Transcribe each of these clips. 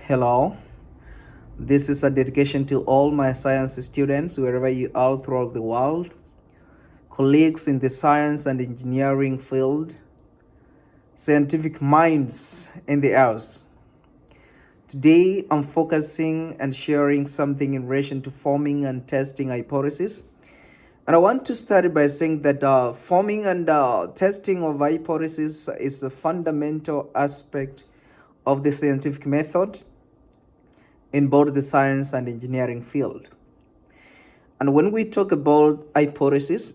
Hello, this is a dedication to all my science students wherever you are throughout the world, colleagues in the science and engineering field, scientific minds in the house. Today, I'm focusing and sharing something in relation to forming and testing hypotheses. And I want to start by saying that forming and testing of hypotheses is a fundamental aspect of the scientific method in both the science and engineering field. And when we talk about hypothesis,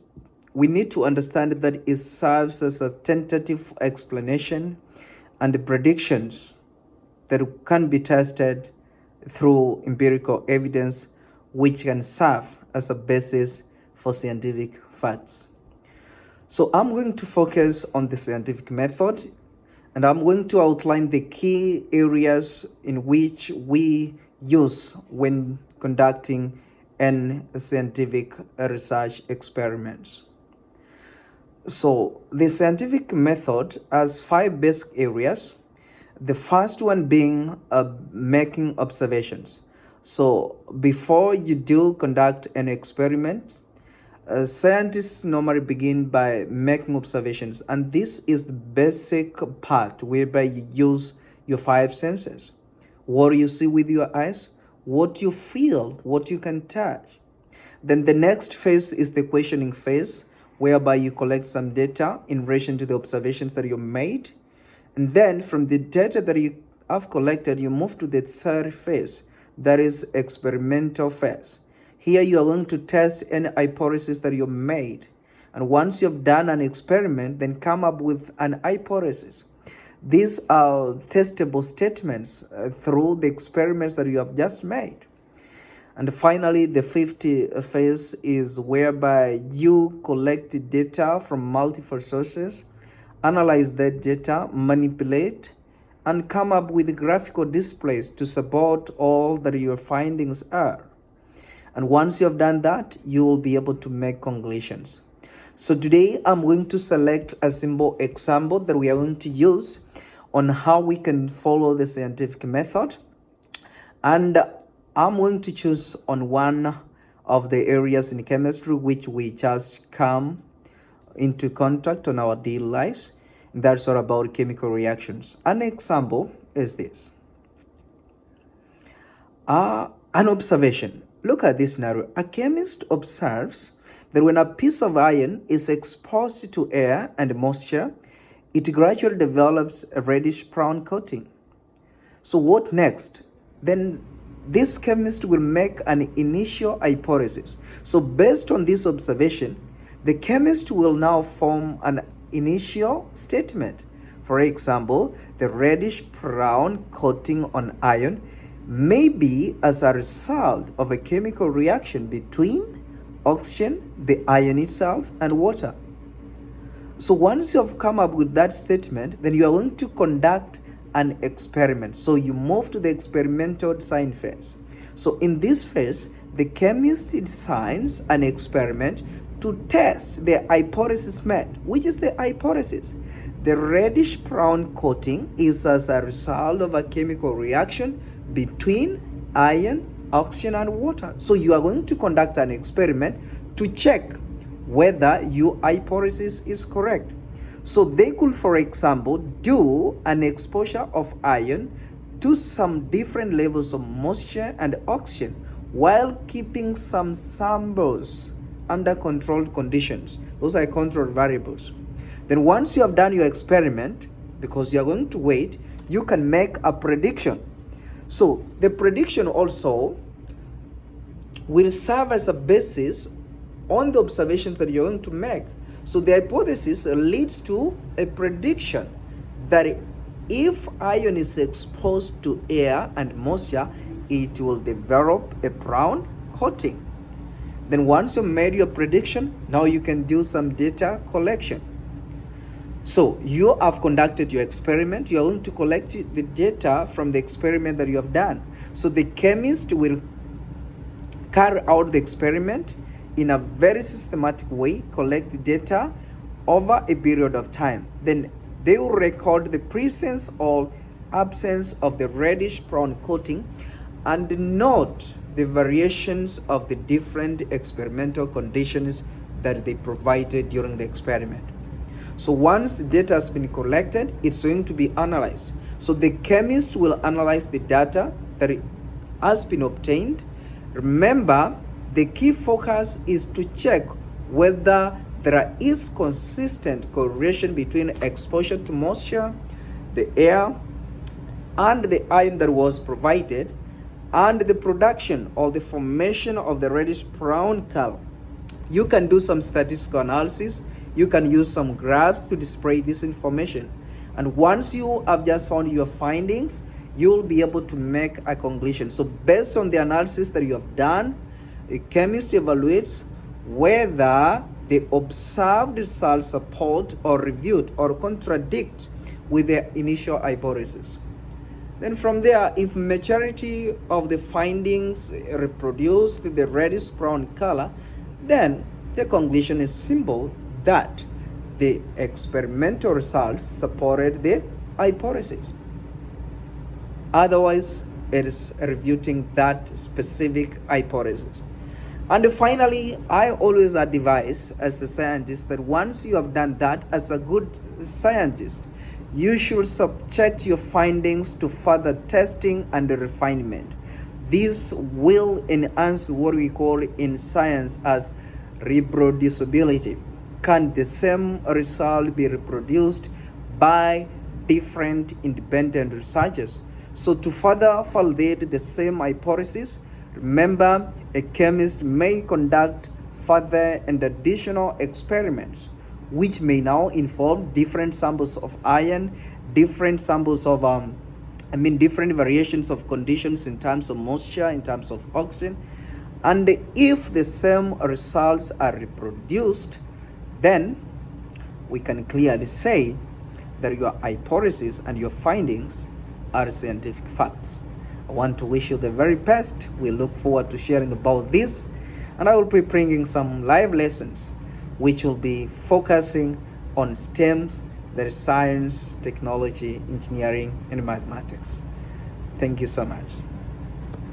we need to understand that it serves as a tentative explanation and predictions that can be tested through empirical evidence, which can serve as a basis for scientific facts. So I'm going to focus on the scientific method, and I'm going to outline the key areas in which we use when conducting an scientific research experiments. So the scientific method has 5 basic areas. The first one being making observations. So before you do conduct an experiment, scientists normally begin by making observations, and this is the basic part whereby you use your 5 senses. What you see with your eyes, what you feel, what you can touch. Then the next phase is the questioning phase, whereby you collect some data in relation to the observations that you made. And then from the data that you have collected, you move to the third phase, that is experimental phase. Here you are going to test any hypothesis that you made. And once you've done an experiment, then come up with an hypothesis. These are testable statements through the experiments that you have just made. And finally, the fifth phase is whereby you collect data from multiple sources, analyze that data, manipulate, and come up with graphical displays to support all that your findings are. And once you have done that, you will be able to make conclusions. So today I'm going to select a simple example that we are going to use on how we can follow the scientific method. And I'm going to choose on one of the areas in chemistry which we just come into contact on our daily lives. And that's all about chemical reactions. An example is this. An observation. Look at this scenario. A chemist observes that when a piece of iron is exposed to air and moisture, it gradually develops a reddish brown coating. So what next? Then this chemist will make an initial hypothesis. So based on this observation, the chemist will now form an initial statement. For example, the reddish brown coating on iron may be as a result of a chemical reaction between oxygen, the iron itself, and water. So once you have come up with that statement, then you are going to conduct an experiment. So you move to the experimental design phase. So in this phase, the chemist designs an experiment to test the hypothesis made. Which is the hypothesis? The reddish brown coating is as a result of a chemical reaction between iron, oxygen, and water. So you are going to conduct an experiment to check whether your hypothesis is correct. So they could, for example, do an exposure of iron to some different levels of moisture and oxygen while keeping some samples under controlled conditions. Those are controlled variables. Then once you have done your experiment, because you are going to wait, you can make a prediction. So the prediction also will serve as a basis on the observations that you're going to make. So the hypothesis leads to a prediction that if iron is exposed to air and moisture, it will develop a brown coating. Then once you made your prediction, now you can do some data collection. So you have conducted your experiment. You are going to collect the data from the experiment that you have done. So the chemist will carry out the experiment in a very systematic way, collect data over a period of time. Then they will record the presence of absence of the reddish brown coating, and note the variations of the different experimental conditions that they provided during the experiment. So once the data has been collected, it's going to be analyzed. So the chemist will analyze the data that has been obtained. Remember, the key focus is to check whether there is consistent correlation between exposure to moisture, the air, and the iron that was provided, and the production or the formation of the reddish brown color. You can do some statistical analysis. You can use some graphs to display this information. And once you have just found your findings, you'll be able to make a conclusion. So based on the analysis that you have done, a chemist evaluates whether the observed results support or refute or contradict with the initial hypothesis. Then from there, if majority of the findings reproduce the reddish brown color, then the conclusion is simple that the experimental results supported the hypothesis. Otherwise, it is refuting that specific hypothesis. And finally, I always advise as a scientist that once you have done that as a good scientist, you should subject your findings to further testing and refinement. This will enhance what we call in science as reproducibility. Can the same result be reproduced by different independent researchers? So to further validate the same hypothesis, remember, a chemist may conduct further and additional experiments, which may now involve different samples of iron, different samples of different variations of conditions in terms of moisture, in terms of oxygen. And if the same results are reproduced, then we can clearly say that your hypothesis and your findings are scientific facts. I want to wish you the very best. We look forward to sharing about this, and I will be bringing some live lessons which will be focusing on STEM, that is science, technology, engineering, and mathematics. Thank you so much.